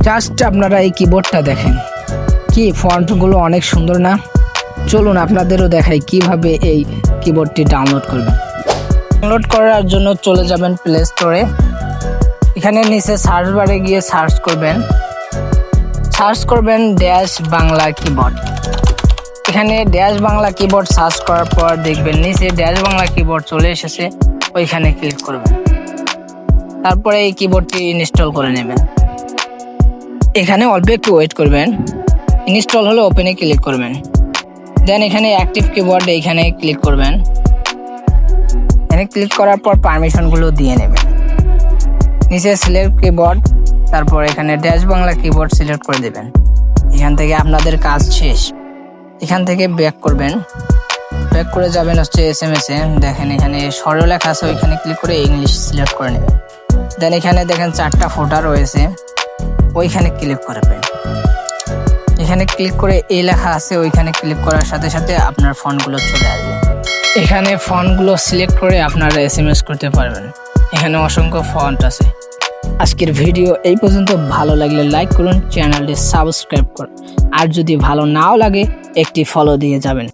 Just আপনারা এই কিবোর্ডটা দেখেন, কি ফন্টগুলো অনেক সুন্দর না? চলুন আপনাদেরও দেখাই কিভাবে এই কিবোর্ডটি ডাউনলোড করবেন। ডাউনলোড করার জন্য চলে যাবেন প্লে স্টোরে। এখানে নিচে সার্চ বারে গিয়ে সার্চ করবেন ড্যাশ বাংলা কিবোর্ড। এখানে ড্যাশ বাংলা কিবোর্ড সার্চ করার পর দেখবেন নিচে ড্যাশ বাংলা কিবোর্ড চলে এসেছে, ওইখানে ক্লিক করবেন। তারপরে এই কিবোর্ডটি ইনস্টল করে নেবেন। এখানে অল্প একটু ওয়েট করবেন। ইনস্টল হলে ওপেনে ক্লিক করবেন। দেন এখানে অ্যাক্টিভ কিবোর্ড এখানে ক্লিক করবেন। এখানে ক্লিক করার পর পারমিশনগুলো দিয়ে নেবেন। নিচে সিলেক্ট কিবোর্ড, তারপর এখানে ড্যাশ বাংলা কিবোর্ড সিলেক্ট করে দেবেন। এখান থেকে আপনাদের কাজ শেষ। এখান থেকে ব্যাক করবেন। ব্যাক করে যাবেন হচ্ছে SMS এ। দেখেন এখানে সরলরেখা আছে, ওইখানে ক্লিক করে ইংলিশ সিলেক্ট করে নেবেন। দেন এখানে দেখেন 4টা ফোল্ডার রয়েছে, ওইখানে ক্লিক করবেন। এখানে ক্লিক করে এই লেখা আছে, ওইখানে ক্লিক করার সাথে সাথে আপনার ফন্টগুলো চলে আসবে। এখানে ফন্টগুলো সিলেক্ট করে আপনারা SMS করতে পারবেন। এখানে অসংখ্য ফন্ট আছে। আজকের ভিডিও এই পর্যন্ত। ভালো লাগলে লাইক করুন, চ্যানেলটি সাবস্ক্রাইব করুন, আর যদি ভালো নাও লাগে একটি ফলো দিয়ে যাবেন।